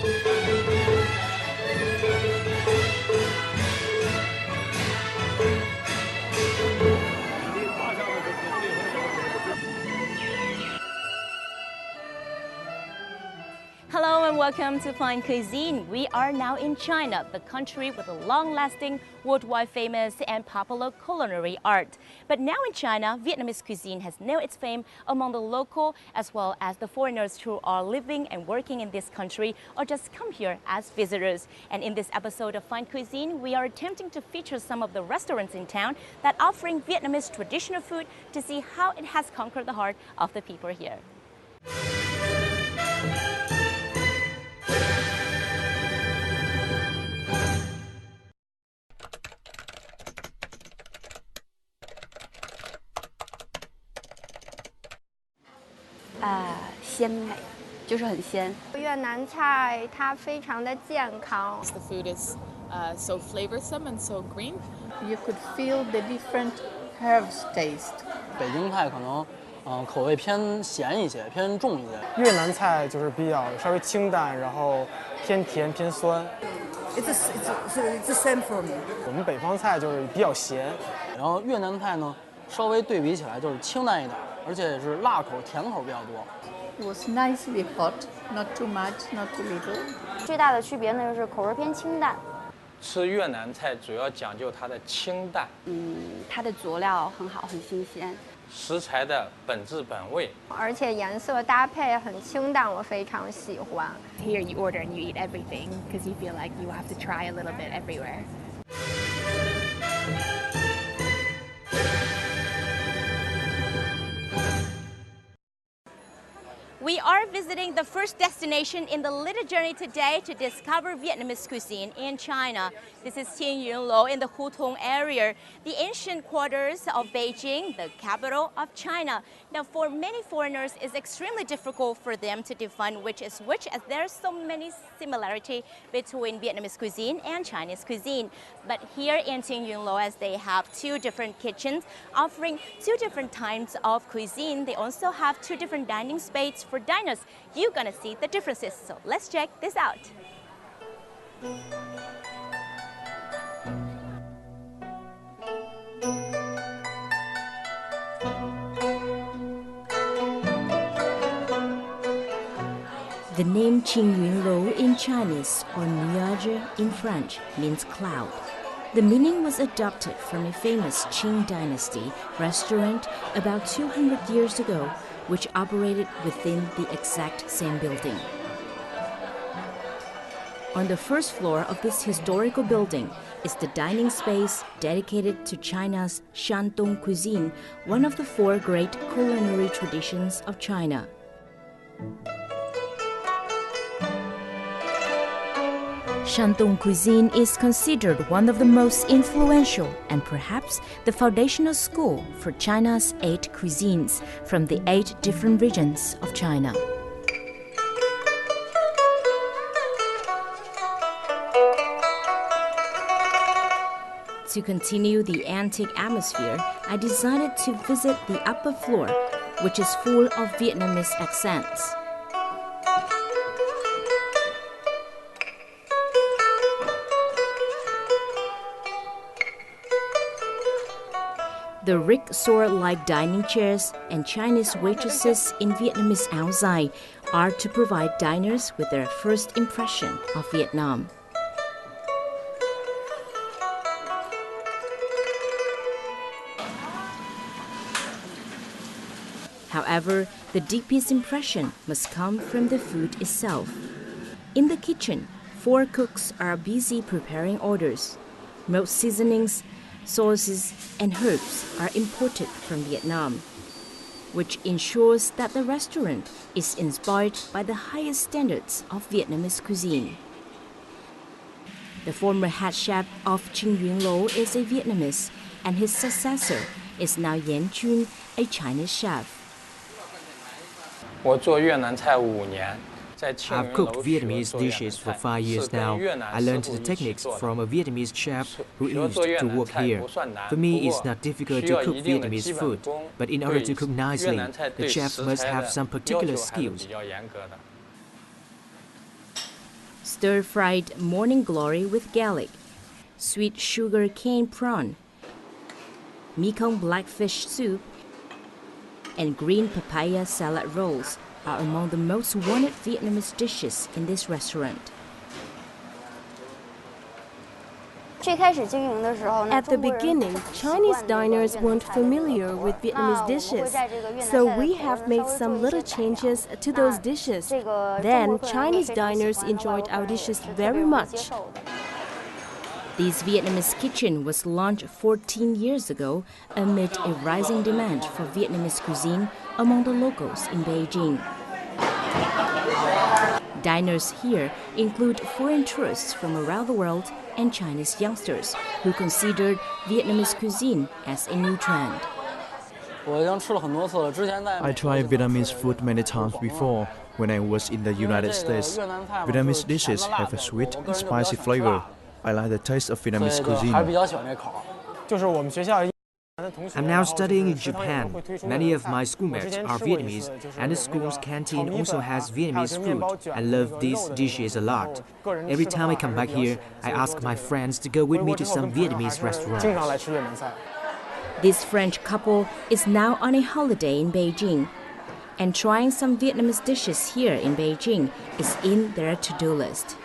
Hello and welcome to Fine Cuisine. We are now in China, the country with a long-lasting, worldwide famous and popular culinary art. But now in China, Vietnamese cuisine has nailed its fame among the local as well as the foreigners who are living and working in this country or just come here as visitors. And in this episode of Fine Cuisine, we are attempting to feature some of the restaurants in town that are offering Vietnamese traditional food to see how it has conquered the heart of the people here. The food is so flavorsome and so green. You could feel the different herbs taste. 北京菜可能口味偏咸一些，偏重一些。越南菜就是比较稍微清淡，然后偏甜偏酸。It's the same for me. 我们北方菜就是比较咸，然后越南菜呢，稍微对比起来就是清淡一点，而且也是辣口、甜口比较多。It was nicely hot, not too much, not too little. 最大的区别呢，就是口味偏清淡。吃越南菜主要讲究它的清淡，它的佐料很好，很新鲜。食材的本质本味，而且颜色搭配很清淡，我非常喜欢。 Here you order and you eat everything because you feel like you have to try a little bit everywhere. We are visiting the first destination in the little journey today to discover Vietnamese cuisine in China. This is Tianyuan in the Hutong area, the ancient quarters of Beijing, the capital of China. Now, for many foreigners, it's extremely difficult for them to define which is which, as there's so many similarity between Vietnamese cuisine and Chinese cuisine. But here in Tianyuan, as they have two different kitchens offering two different types of cuisine, they also have two different dining spaces for diners. You're gonna see the differences, so let's check this out. The name Qingyunlou in Chinese or nuage in French means cloud. The meaning was adopted from a famous Qing dynasty restaurant about 200 years ago, which operated within the exact same building. On the first floor of this historical building is the dining space dedicated to China's Shandong cuisine, one of the four great culinary traditions of China. Shandong cuisine is considered one of the most influential and perhaps the foundational school for China's 8 cuisines from the 8 different regions of China. To continue the antique atmosphere, I decided to visit the upper floor, which is full of Vietnamese accents. The rickshaw-like dining chairs and Chinese waitresses in Vietnamese áo dài are to provide diners with their first impression of Vietnam. However, the deepest impression must come from the food itself. In the kitchen, 4 cooks are busy preparing orders. Most seasonings, sauces, and herbs are imported from Vietnam, which ensures that the restaurant is inspired by the highest standards of Vietnamese cuisine. The former head chef of Qingyunlou is a Vietnamese, and his successor is now Yan Jun, a Chinese chef. 我做越南菜5年。 I've cooked Vietnamese dishes for 5 years now. I learned the techniques from a Vietnamese chef who used to work here. For me, it's not difficult to cook Vietnamese food, but in order to cook nicely, the chef must have some particular skills. stir-fried morning glory with garlic, sweet sugar cane prawn, Mekong blackfish soup, and green papaya salad rolls are among the most wanted Vietnamese dishes in this restaurant. At the beginning, Chinese diners weren't familiar with Vietnamese dishes, so we have made some little changes to those dishes. Then, Chinese diners enjoyed our dishes very much. This Vietnamese kitchen was launched 14 years ago amid a rising demand for Vietnamese cuisine among the locals in Beijing. Diners here include foreign tourists from around the world and Chinese youngsters who considered Vietnamese cuisine as a new trend. I tried Vietnamese food many times before when I was in the United States. Vietnamese dishes have a sweet and spicy flavor. I like the taste of Vietnamese cuisine. I'm now studying in Japan. Many of my schoolmates are Vietnamese, and the school's canteen also has Vietnamese food. I love these dishes a lot. Every time I come back here, I ask my friends to go with me to some Vietnamese restaurants. This French couple is now on a holiday in Beijing, and trying some Vietnamese dishes here in Beijing is in their to-do list.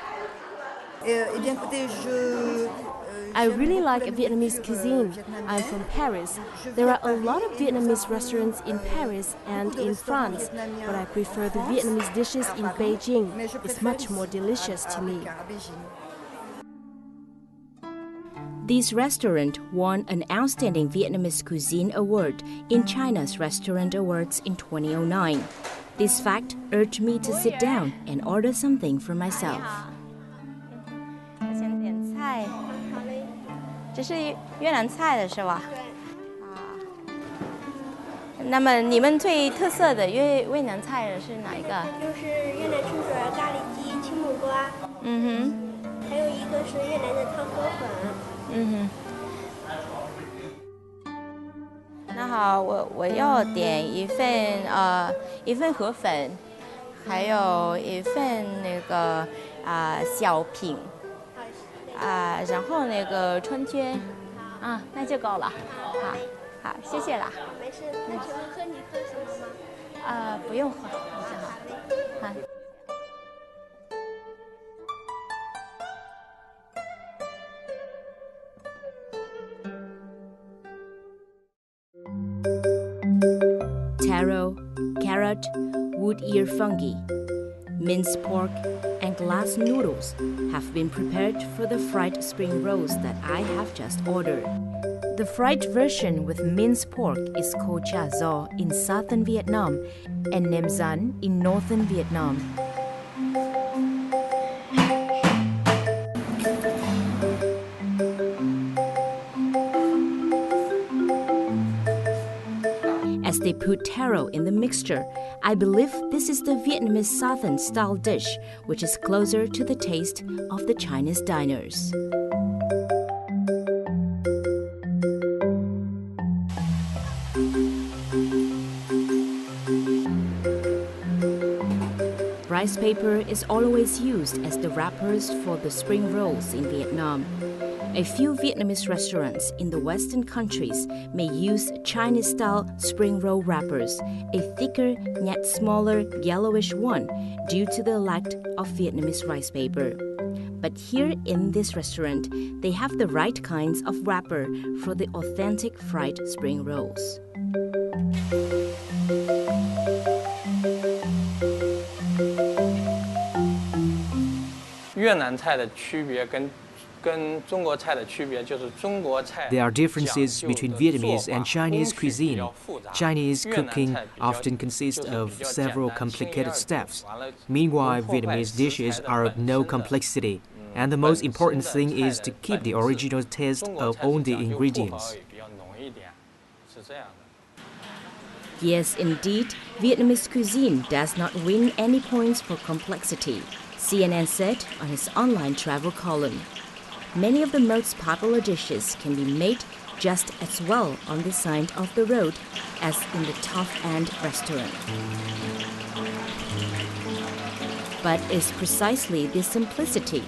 I really like Vietnamese cuisine. I'm from Paris. There are a lot of Vietnamese restaurants in Paris and in France, but I prefer the Vietnamese dishes in Beijing. It's much more delicious to me. This restaurant won an Outstanding Vietnamese Cuisine Award in China's Restaurant Awards in 2009. This fact urged me to sit down and order something for myself. 这是越南菜的是吧？啊。那么你们最特色的越南菜是哪一个？就是越南春卷、咖喱鸡、青木瓜。嗯哼。还有一个是越南的汤河粉。嗯哼。那好，我要点一份河粉，还有一份那个小品。 然后那个春卷，那就够了。好，谢谢啦。没事，那请问喝你喝什么吗？不用喝，好。Taro, carrot, wood ear fungi, minced pork, and glass noodles have been prepared for the fried spring rolls that I have just ordered. The fried version with minced pork is called cha zo in southern Vietnam and nem zan in northern Vietnam. As they put taro in the mixture, I believe this is the Vietnamese southern style dish, which is closer to the taste of the Chinese diners. Rice paper is always used as the wrappers for the spring rolls in Vietnam. A few Vietnamese restaurants in the Western countries may use Chinese-style spring roll wrappers, a thicker yet smaller yellowish one due to the lack of Vietnamese rice paper. But here in this restaurant, they have the right kinds of wrapper for the authentic fried spring rolls. 越南菜的区别跟中国菜的区别就是中国菜 There are differences between Vietnamese and Chinese cuisine. Chinese cooking often consists of several complicated steps. Meanwhile, Vietnamese dishes are of no complexity. And the most important thing is to keep the original taste of all the ingredients. Yes, indeed, Vietnamese cuisine does not win any points for complexity, CNN said on his online travel column. Many of the most popular dishes can be made just as well on this side of the road as in the top-end restaurant. But it's precisely the simplicity,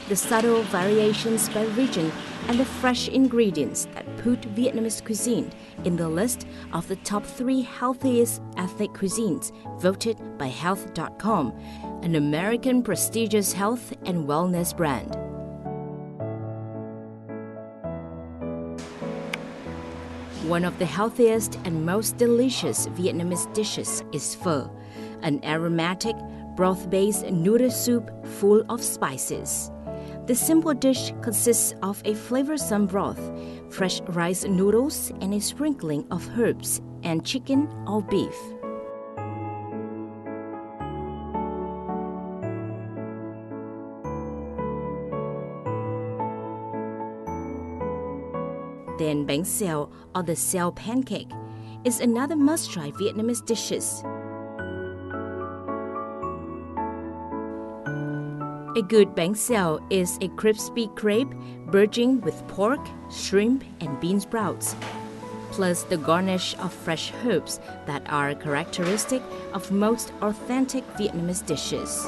the subtle variations by region, and the fresh ingredients that put Vietnamese cuisine in the list of the top 3 healthiest ethnic cuisines voted by Health.com, an American prestigious health and wellness brand. One of the healthiest and most delicious Vietnamese dishes is pho, an aromatic, broth-based noodle soup full of spices. The simple dish consists of a flavorsome broth, fresh rice noodles, and a sprinkling of herbs and chicken or beef. Then bánh xèo, or the xèo pancake, is another must-try Vietnamese dishes. A good bánh xèo is a crispy crepe bursting with pork, shrimp, and bean sprouts, plus the garnish of fresh herbs that are characteristic of most authentic Vietnamese dishes.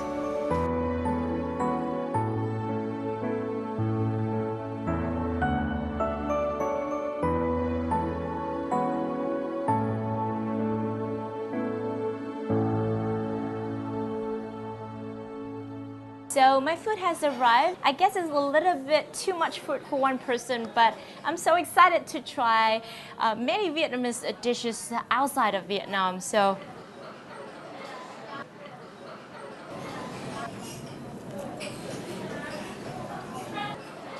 So my food has arrived. I guess it's a little bit too much food for one person, but I'm so excited to try many Vietnamese dishes outside of Vietnam. So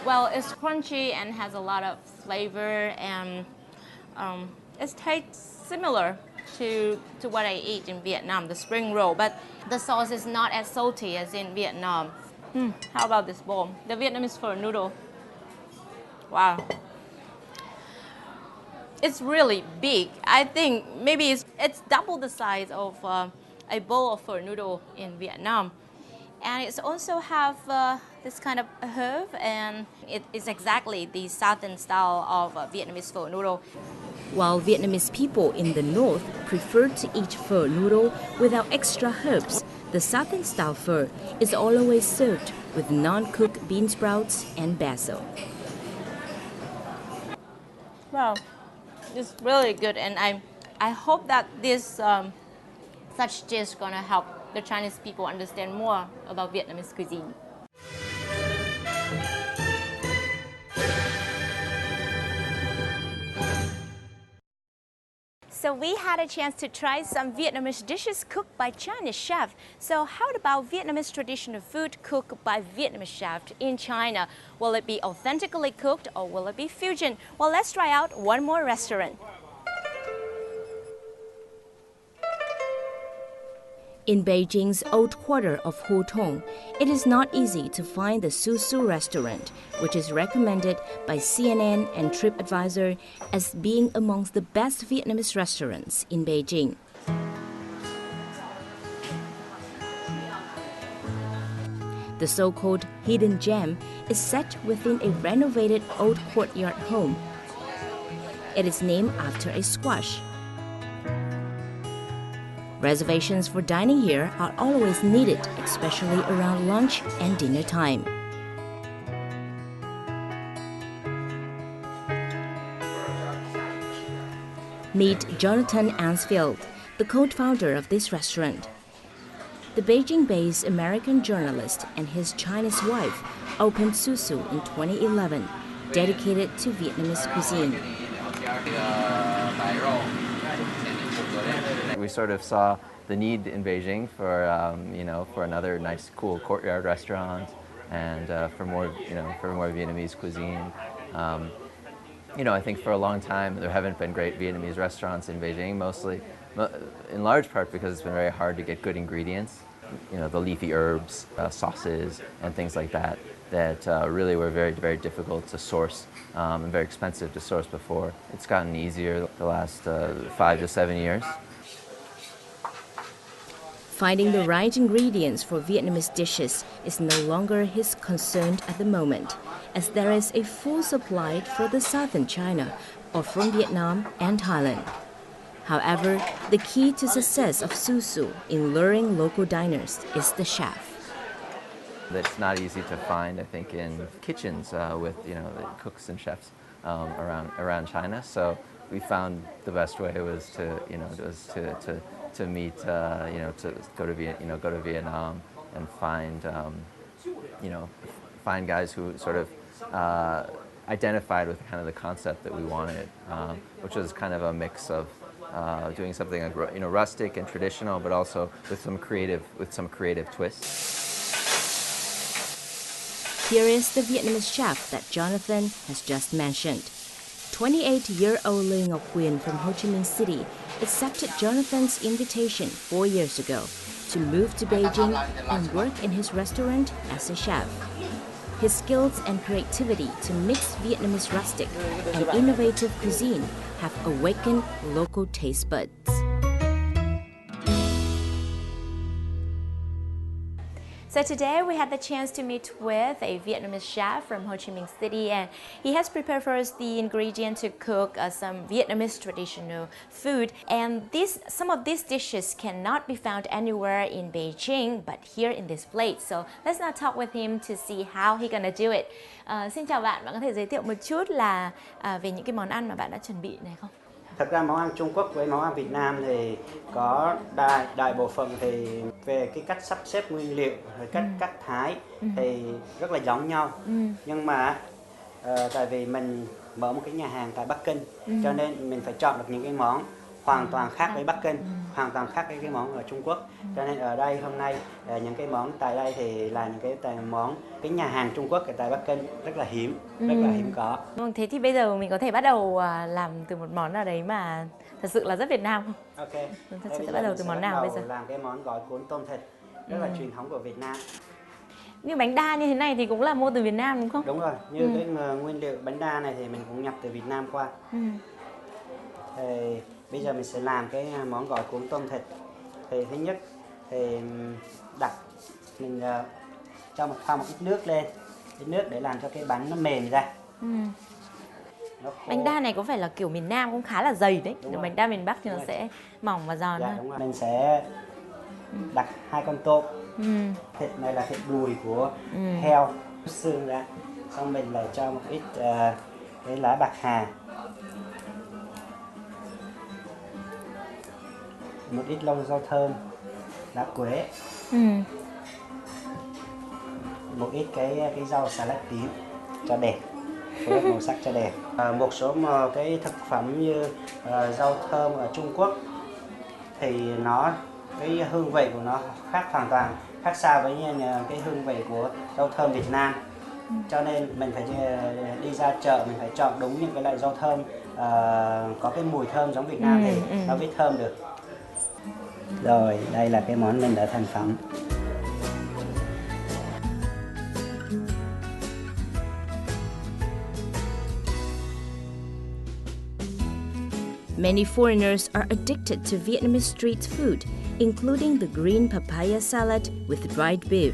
well, it's crunchy and has a lot of flavor, and it tastes similar to what I eat in Vietnam, the spring roll, but the sauce is not as salty as in Vietnam. How about this bowl? The Vietnamese pho noodle. Wow. It's really big. I think maybe it's double the size of a bowl of pho noodle in Vietnam. And it also have this kind of herb, and it is exactly the southern style of Vietnamese pho noodle. While Vietnamese people in the north prefer to eat pho noodle without extra herbs, the southern style pho is always served with non-cooked bean sprouts and basil. Wow, it's really good, and I hope that this such dish is gonna help the Chinese people understand more about Vietnamese cuisine. So we had a chance to try some Vietnamese dishes cooked by Chinese chef. So how about Vietnamese traditional food cooked by Vietnamese chefs in China? Will it be authentically cooked or will it be fusion? Well, let's try out one more restaurant. In Beijing's old quarter of Hutong, it is not easy to find the Su Su restaurant, which is recommended by CNN and TripAdvisor as being amongst the best Vietnamese restaurants in Beijing. The so-called hidden gem is set within a renovated old courtyard home. It is named after a squash. Reservations for dining here are always needed, especially around lunch and dinner time. Meet Jonathan Ansfield, the co-founder of this restaurant. The Beijing-based American journalist and his Chinese wife opened Su Su in 2011, dedicated to Vietnamese cuisine. We sort of saw the need in Beijing for for another nice, cool courtyard restaurant, and for more Vietnamese cuisine. I think for a long time there haven't been great Vietnamese restaurants in Beijing, mostly, in large part because it's been very hard to get good ingredients. The leafy herbs, sauces, and things like that really were very, very difficult to source and very expensive to source before. It's gotten easier the last 5 to 7 years. Finding the right ingredients for Vietnamese dishes is no longer his concern at the moment, as there is a full supply for the southern China, or from Vietnam and Thailand. However, the key to success of Su Su in luring local diners is the chef. that's not easy to find, I think, in kitchens with the cooks and chefs around China. So we found the best way was to meet, to go to Vietnam and find guys who sort of identified with kind of the concept that we wanted, which was kind of a mix of doing something rustic and traditional, but also with some creative twists. Here is the Vietnamese chef that Jonathan has just mentioned. 28-year-old Lê Ngọc Quyền from Ho Chi Minh City accepted Jonathan's invitation 4 years ago to move to Beijing and work in his restaurant as a chef. His skills and creativity to mix Vietnamese rustic and innovative cuisine have awakened local taste buds. So today we had the chance to meet with a Vietnamese chef from Ho Chi Minh City, and he has prepared for us the ingredient to cook some Vietnamese traditional food. And some of these dishes cannot be found anywhere in Beijing, but here in this plate. So let's now talk with him to see how he's gonna do it. Xin chào bạn, bạn có thể giới thiệu một chút là về những cái món ăn mà bạn đã chuẩn bị này không? Thật ra món ăn Trung Quốc với món ăn Việt Nam thì có đại bộ phận thì về cái cách sắp xếp nguyên liệu, rồi cách cắt thái thì rất là giống nhau. Nhưng mà tại vì mình mở một cái nhà hàng tại Bắc Kinh, cho nên mình phải chọn được những cái món hoàn toàn khác với Bắc Kinh, hoàn toàn khác với cái món ở Trung Quốc. Cho nên ở đây hôm nay những cái món tại đây thì là những cái nhà hàng Trung Quốc ở tại Bắc Kinh rất là hiếm có. Thế thì bây giờ mình có thể bắt đầu làm từ một món nào đấy mà thật sự là rất Việt Nam không? Ok. Thật sự sẽ bắt đầu từ món nào bây giờ? Làm cái món gỏi cuốn tôm thịt rất là truyền thống của Việt Nam. Như bánh đa như thế này thì cũng là mua từ Việt Nam đúng không? Đúng rồi, như cái nguyên liệu bánh đa này thì mình cũng nhập từ Việt Nam qua. Thì bây giờ mình sẽ làm cái món gỏi cuốn tôm thịt. Thì thứ nhất thì mình cho một ít nước lên, ít nước để làm cho cái bánh nó mềm ra. Bánh đa này có phải là kiểu miền Nam cũng khá là dày đấy. Bánh đa miền Bắc thì nó sẽ mỏng và giòn hơn. Đúng rồi. Mình sẽ đặt 2 con tôm. Thịt này là thịt đùi của heo, xương ra. Xong mình lại cho một ít cái lá bạc hà, một ít lông rau thơm, lá quế, một ít cái rau xà lách tím cho đẹp, phối màu sắc cho đẹp. Một số cái thực phẩm như rau thơm ở Trung Quốc thì cái hương vị của nó hoàn toàn khác xa với cái hương vị của rau thơm Việt Nam. Cho nên mình phải đi ra chợ, mình phải chọn đúng những cái loại rau thơm có cái mùi thơm giống Việt Nam thì nó mới thơm được. Rồi, đây là cái món mình đã thành phẩm. Many foreigners are addicted to Vietnamese street food, including the green papaya salad with dried beef.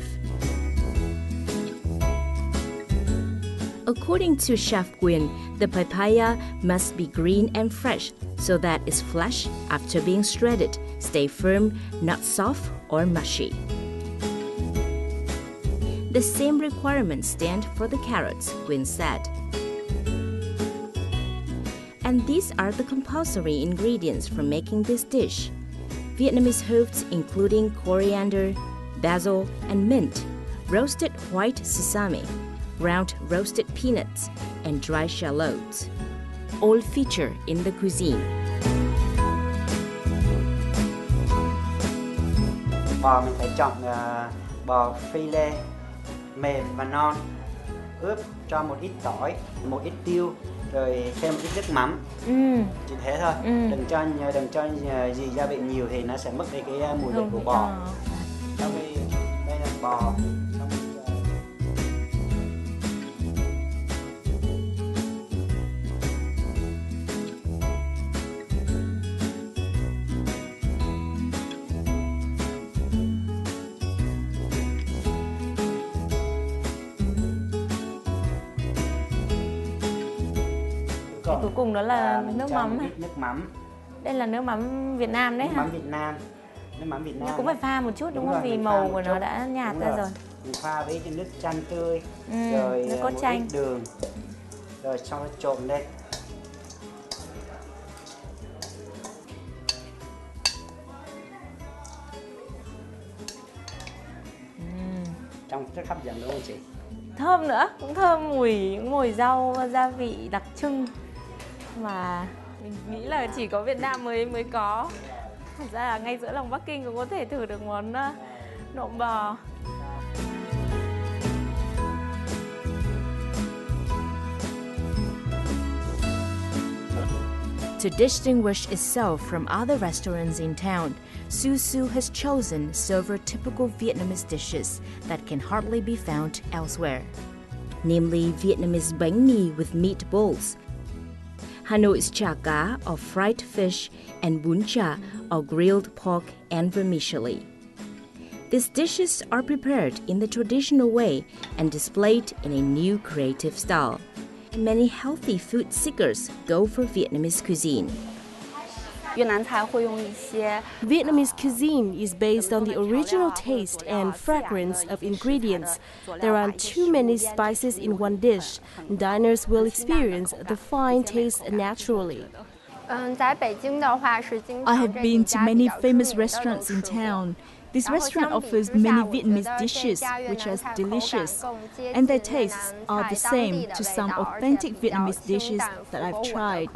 According to Chef Quyền, the papaya must be green and fresh so that its flesh, after being shredded, stay firm, not soft or mushy. The same requirements stand for the carrots, Quyền said. And these are the compulsory ingredients for making this dish. Vietnamese herbs including coriander, basil, and mint, roasted white sesame, ground roasted peanuts, and dry shallots, all feature in the cuisine. Bò mình phải chọn bò phi lê mềm và non, ướp cho một ít tỏi, một ít tiêu, rồi thêm một ít nước mắm. Chỉ thế thôi. Đừng cho gì gia vị nhiều thì nó sẽ mất đi cái mùi vị của bò. Sau khi đây là bò. Cuối cùng đó là nước mắm. Nước mắm. Đây là nước mắm Việt Nam đấy hả? Nước mắm Việt Nam. Nhưng cũng phải pha một chút đúng không? Vì màu của nó đã nhạt ra rồi. Mình pha với cái nước chanh tươi, rồi nước cốt một chanh. ít đường, rồi xong rồi trộn lên. Trông rất hấp dẫn đúng không chị? Thơm nữa, cũng thơm mùi rau gia vị đặc trưng mà mình nghĩ là chỉ có Việt Nam mới có. Thật ra là ngay giữa lòng Bắc Kinh cũng có thể thử được món nộm bò. To distinguish itself from other restaurants in town, Su Su has chosen several typical Vietnamese dishes that can hardly be found elsewhere, namely Vietnamese bánh mì with meatballs, Hanoi's chả cá or fried fish, and bún chả or grilled pork and vermicelli. These dishes are prepared in the traditional way and displayed in a new creative style. Many healthy food seekers go for Vietnamese cuisine. Vietnamese cuisine is based on the original taste and fragrance of ingredients. There aren't too many spices in one dish. Diners will experience the fine taste naturally. I have been to many famous restaurants in town. This restaurant offers many Vietnamese dishes which are delicious, and their tastes are the same to some authentic Vietnamese dishes that I've tried.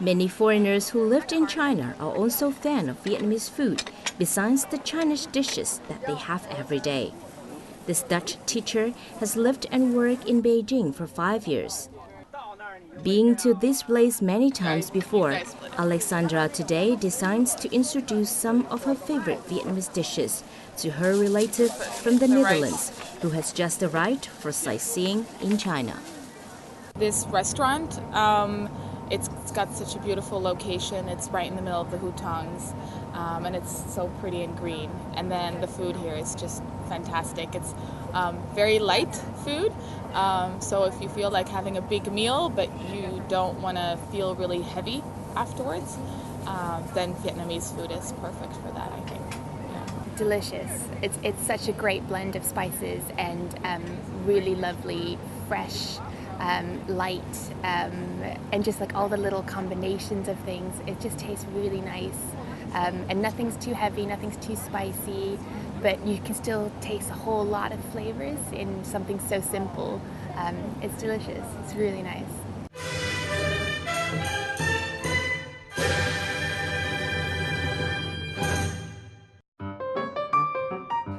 Many foreigners who lived in China are also fans of Vietnamese food, besides the Chinese dishes that they have every day. This Dutch teacher has lived and worked in Beijing for 5 years. Being to this place many times before, Alexandra today decides to introduce some of her favorite Vietnamese dishes to her relative from the Netherlands, who has just arrived for sightseeing in China. This restaurant, it's got such a beautiful location. It's right in the middle of the hutongs, and it's so pretty and green. And then the food here is just fantastic. It's very light food, so if you feel like having a big meal but you don't want to feel really heavy afterwards, then Vietnamese food is perfect for that, I think. Delicious. It's such a great blend of spices and really lovely, fresh, light, and just like all the little combinations of things. It just tastes really nice, and nothing's too heavy, nothing's too spicy, but you can still taste a whole lot of flavors in something so simple. It's delicious. It's really nice.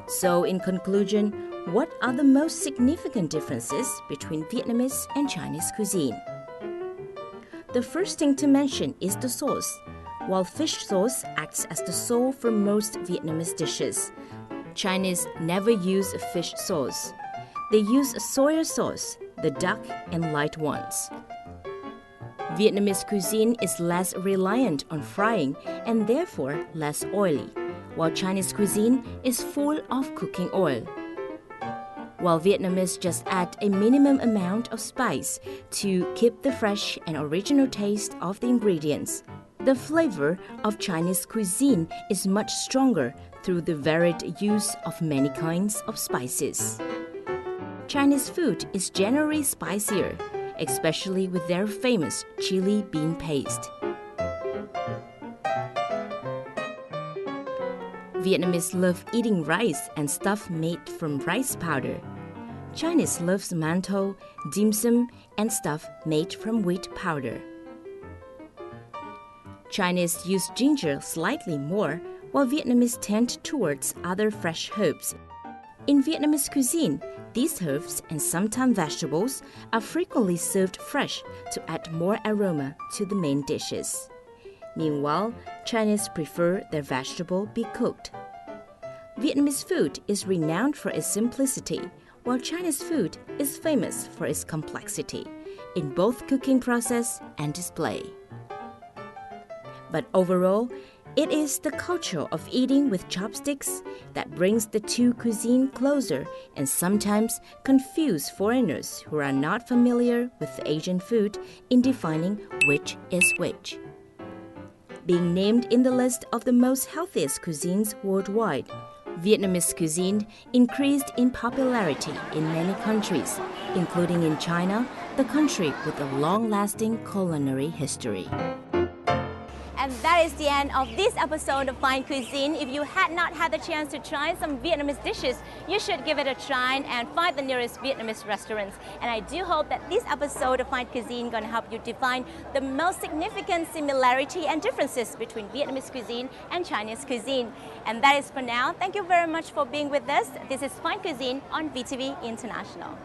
So in conclusion, what are the most significant differences between Vietnamese and Chinese cuisine? The first thing to mention is the sauce. While fish sauce acts as the soul for most Vietnamese dishes, Chinese never use fish sauce. They use soy sauce, the dark and light ones. Vietnamese cuisine is less reliant on frying and therefore less oily, while Chinese cuisine is full of cooking oil. While Vietnamese just add a minimum amount of spice to keep the fresh and original taste of the ingredients, the flavor of Chinese cuisine is much stronger through the varied use of many kinds of spices. Chinese food is generally spicier, especially with their famous chili bean paste. Vietnamese love eating rice and stuff made from rice powder. Chinese loves mantou, dim sum, and stuff made from wheat powder. Chinese use ginger slightly more, while Vietnamese tend towards other fresh herbs. In Vietnamese cuisine, these herbs and sometimes vegetables are frequently served fresh to add more aroma to the main dishes. Meanwhile, Chinese prefer their vegetable be cooked. Vietnamese food is renowned for its simplicity, while Chinese food is famous for its complexity in both cooking process and display. But overall, it is the culture of eating with chopsticks that brings the two cuisines closer and sometimes confuse foreigners who are not familiar with Asian food in defining which is which. Being named in the list of the most healthiest cuisines worldwide, Vietnamese cuisine increased in popularity in many countries, including in China, the country with a long-lasting culinary history. And that is the end of this episode of Fine Cuisine. If you had not had the chance to try some Vietnamese dishes, you should give it a try and find the nearest Vietnamese restaurants. And I do hope that this episode of Fine Cuisine is going to help you define the most significant similarity and differences between Vietnamese cuisine and Chinese cuisine. And that is for now. Thank you very much for being with us. This is Fine Cuisine on VTV International.